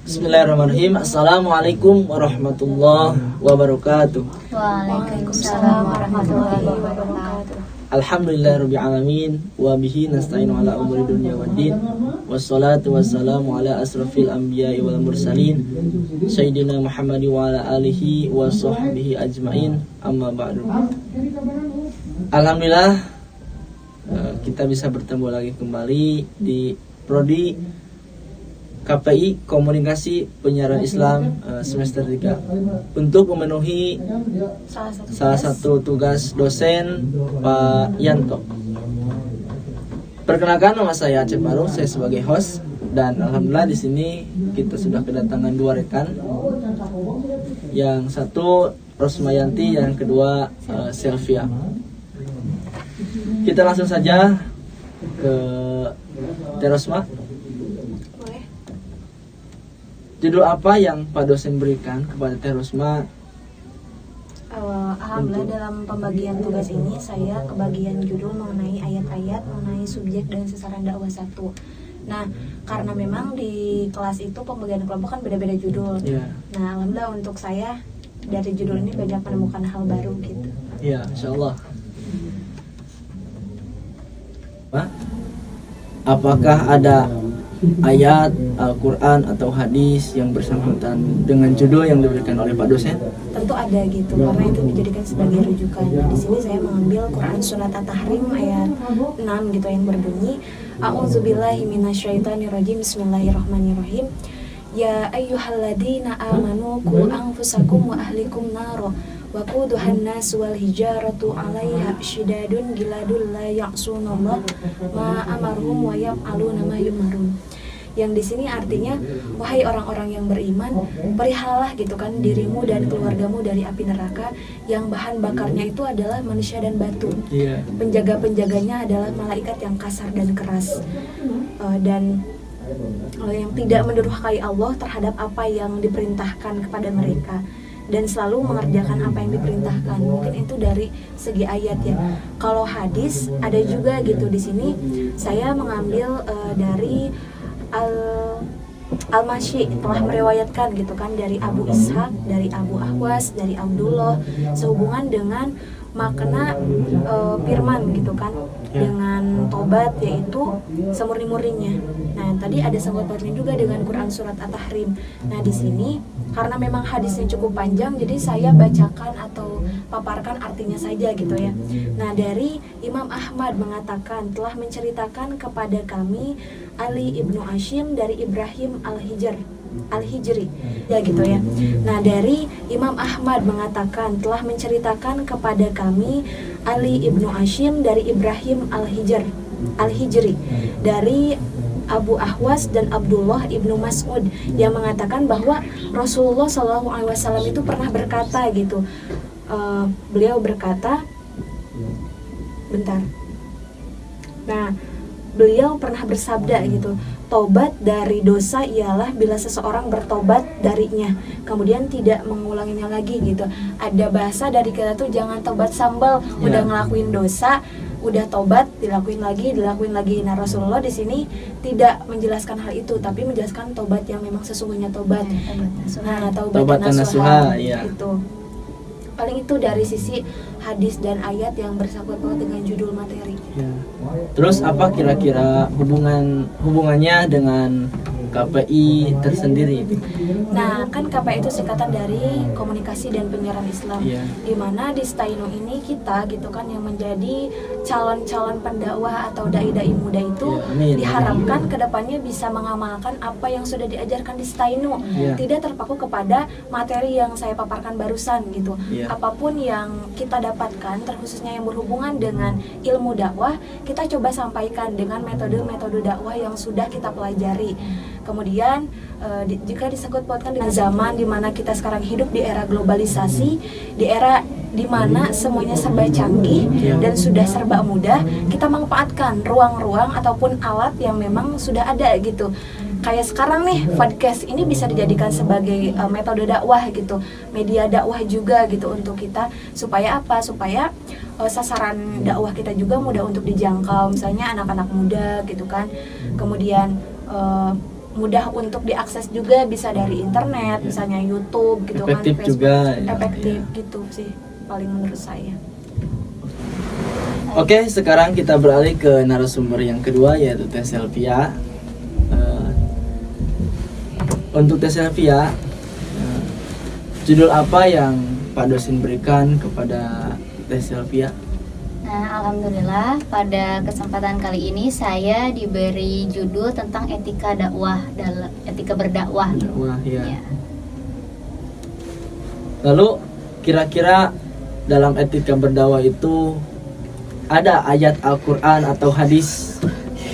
Bismillahirrahmanirrahim. Assalamualaikum warahmatullahi wabarakatuh. Waalaikumsalam warahmatullahi wabarakatuh. Alhamdulillahirabbil alamin wa bihi nasta'inu ala umuri dunya waddin. Wassalatu wassalamu ala asrafil anbiya'i wal mursalin sayyidina Muhammad wa ala alihi wa sahbihi ajmain. Amma ba'du. Alhamdulillah kita bisa bertemu lagi kembali di prodi KPI Komunikasi Penyiaran Islam semester 3 untuk memenuhi salah satu tugas dosen Pak Yanto. Perkenalkan, nama saya Acep Baru, saya sebagai host, dan alhamdulillah di sini kita sudah kedatangan dua rekan. Yang satu Rosmayanti, yang kedua Selvia. Kita langsung saja ke Terosma. Judul apa yang Pak dosen berikan kepada Terosma? Alhamdulillah dalam pembagian tugas ini saya kebagian judul mengenai ayat-ayat mengenai subjek dan sasaran dakwah 1. Nah, karena memang di kelas itu pembagian kelompok kan beda-beda judul. Nah, alhamdulillah untuk saya dari judul ini banyak menemukan hal baru gitu. Ya, insyaallah. Pak, apakah ada ayat Al-Quran atau hadis yang bersangkutan dengan judul yang diberikan oleh Pak dosen? Tentu ada gitu, karena itu dijadikan sebagai rujukan. Di sini saya mengambil Quran surat At-Tahrim ayat 6 gitu yang berbunyi, A'udzubillahi minasyaitonirrajim, Bismillahirrahmanirrahim. Ya ayyuhalladzina amanu qu anfusakum wa ahlikum naro wa quduhan nas wal hijaratu 'alaiha syidadun giladul la ya'sunallah ma amaruhum wa yaf'aluna ma yumarun. Yang di sini artinya, wahai orang-orang yang beriman, perihallah gitu kan dirimu dan keluargamu dari api neraka yang bahan bakarnya itu adalah manusia dan batu. Penjaga-penjaganya adalah malaikat yang kasar dan keras, dan yang tidak mendurhakai Allah terhadap apa yang diperintahkan kepada mereka, dan selalu mengerjakan apa yang diperintahkan. Mungkin itu dari segi ayat ya. Kalau hadis ada juga gitu. Di sini saya mengambil dari Al-Masyi telah meriwayatkan gitu kan dari Abu Ishaq, dari Abu Ahwas, dari Abdullah sehubungan dengan makna firman gitu kan, dengan tobat yaitu semurni-murninya. Nah, tadi ada sangkut pautnya juga dengan Quran surat At-Tahrim. Nah, di sini karena memang hadisnya cukup panjang, jadi saya bacakan atau paparkan artinya saja gitu ya. Nah, dari Imam Ahmad mengatakan telah menceritakan kepada kami Ali ibnu Hashim dari Ibrahim Al-Hijri ya gitu ya. Nah, dari Imam Ahmad mengatakan telah menceritakan kepada kami Ali ibnu Hashim dari Ibrahim Al-Hijri dari Abu Ahwas dan Abdullah ibnu Mas'ud yang mengatakan bahwa Rasulullah SAW itu pernah berkata gitu. Beliau berkata, beliau pernah bersabda gitu, tobat dari dosa ialah bila seseorang bertobat darinya kemudian tidak mengulanginya lagi gitu. Ada bahasa dari kita tuh jangan tobat sambal, udah ngelakuin dosa, udah tobat dilakuin lagi. Nah, Rasulullah di sini tidak menjelaskan hal itu, tapi menjelaskan tobat yang memang sesungguhnya tobat. Nah, taubat nasuha itu. Paling itu dari sisi hadis dan ayat yang bersangkut paut dengan judul materi. Terus apa kira-kira hubungannya dengan KPI tersendiri? Nah, kan KPI itu singkatan dari Komunikasi dan Penyiaran Islam, di mana di Stainu ini kita gitu kan yang menjadi calon-calon pendakwah atau dai-dai muda itu diharapkan kedepannya bisa mengamalkan apa yang sudah diajarkan di Stainu, tidak terpaku kepada materi yang saya paparkan barusan gitu. Apapun yang kita dapatkan, terkhususnya yang berhubungan dengan ilmu dakwah, kita coba sampaikan dengan metode-metode dakwah yang sudah kita pelajari. Kemudian jika disangkut pautkan dengan zaman di mana kita sekarang hidup di era globalisasi, di era di mana semuanya serba canggih dan sudah serba mudah, kita manfaatkan ruang-ruang ataupun alat yang memang sudah ada gitu. Kayak sekarang nih, podcast ini bisa dijadikan sebagai metode dakwah gitu, media dakwah juga gitu untuk kita. Supaya apa? Supaya sasaran dakwah kita juga mudah untuk dijangkau, misalnya anak-anak muda gitu kan. Kemudian mudah untuk diakses juga, bisa dari internet, misalnya YouTube gitu Efektif kan, Facebook, juga, ya. efektif Ya. gitu sih paling menurut saya. Oke, sekarang kita beralih ke narasumber yang kedua, yaitu Teh Selvia. Untuk Teh Selvia, judul apa yang Pak dosen berikan kepada Teh Selvia? Nah, alhamdulillah pada kesempatan kali ini saya diberi judul tentang etika dakwah dalam etika berdakwah. Dakwah, ya. Ya. Lalu kira-kira dalam etika berdakwah itu ada ayat Al-Quran atau hadis?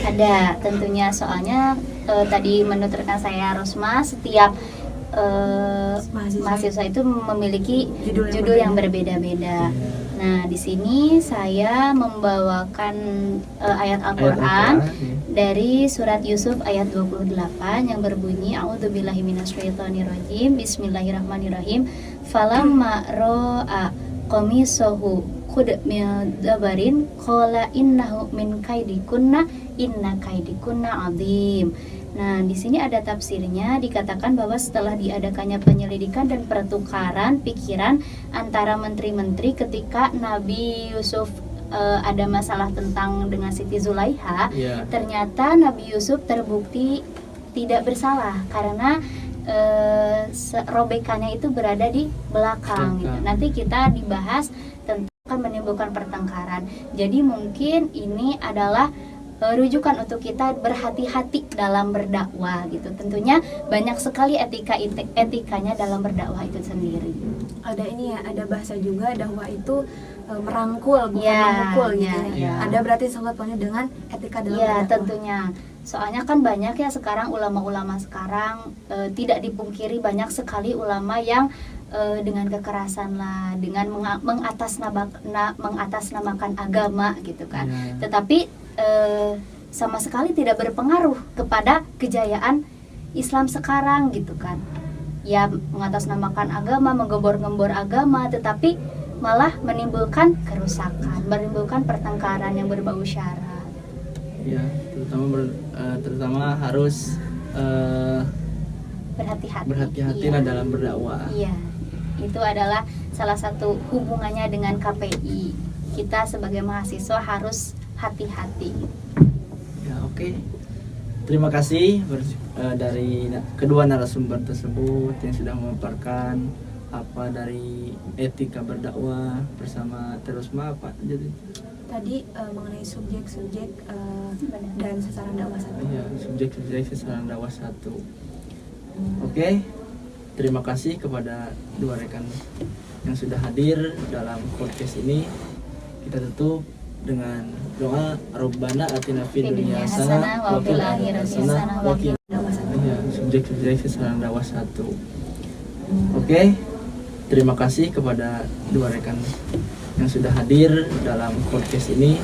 Ada tentunya, soalnya tadi menurut rekan saya Rosma, setiap mahasiswa itu memiliki judul yang berbeda-beda. Nah, di sini saya membawakan ayat Al-Qur'an dari surat Yusuf ayat 28 yang berbunyi A'udzubillahi minasyaitonirrajim. Bismillahirrahmanirrahim. Falamma ra'a qamisahu qud min dabarin qala innahu min kaidikunna inna kaidikunna adzim. Nah, di sini ada tafsirnya, dikatakan bahwa setelah diadakannya penyelidikan dan pertukaran pikiran antara menteri-menteri ketika Nabi Yusuf ada masalah tentang dengan Siti Zulaiha, ternyata Nabi Yusuf terbukti tidak bersalah karena robekannya itu berada di belakang gitu. Nanti kita dibahas tentang akan menimbulkan pertengkaran. Jadi mungkin ini adalah rujukan untuk kita berhati-hati dalam berdakwah gitu. Tentunya banyak sekali etikanya dalam berdakwah itu sendiri. Ada ini ya, ada bahasa juga dakwah itu merangkul bukan Ya, memukul gitu ya, ya. ya. Ada berarti sangat banyak dengan etika dalam Ya, berdakwah. tentunya. Soalnya kan banyak ya sekarang ulama-ulama sekarang tidak dipungkiri banyak sekali ulama yang dengan kekerasan lah, dengan mengatasnamakan agama gitu kan. Ya. Tetapi sama sekali tidak berpengaruh kepada kejayaan Islam sekarang gitu kan. Ya, mengatasnamakan agama, menggembor-gembor agama, tetapi malah menimbulkan kerusakan, menimbulkan pertengkaran yang berbau syara. Ya, terutama harus berhati-hati Iya. dalam berdakwah. Iya, itu adalah salah satu hubungannya dengan KPI. Kita sebagai mahasiswa harus hati-hati. Ya, oke. Terima kasih dari kedua narasumber tersebut yang sudah memaparkan apa dari etika berdakwah bersama Terusma apa jadi Tadi mengenai subjek-subjek dan sasaran dakwah satu. ya subjek-subjek sasaran dakwah 1. Oke. Terima kasih kepada dua rekan yang sudah hadir dalam podcast ini. Kita tutup dengan doa Rabbana atina fid dunya hasanah wa fil akhirati hasanah wa qina ya subjek-subjek sasaran dakwah 1. Oke. Terima kasih kepada dua rekan yang sudah hadir dalam podcast ini.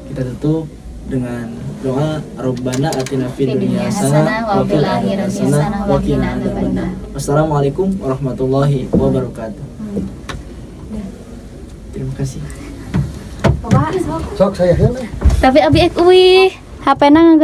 Kita tutup dengan doa Rabbana atina fid dunya hasanah wa fil akhirati hasanah wa qina adzabannar. Wassalamualaikum warahmatullahi wabarakatuh. Terima kasih. Bapak, Sok saya. Tapi abi ek uwi, HP-na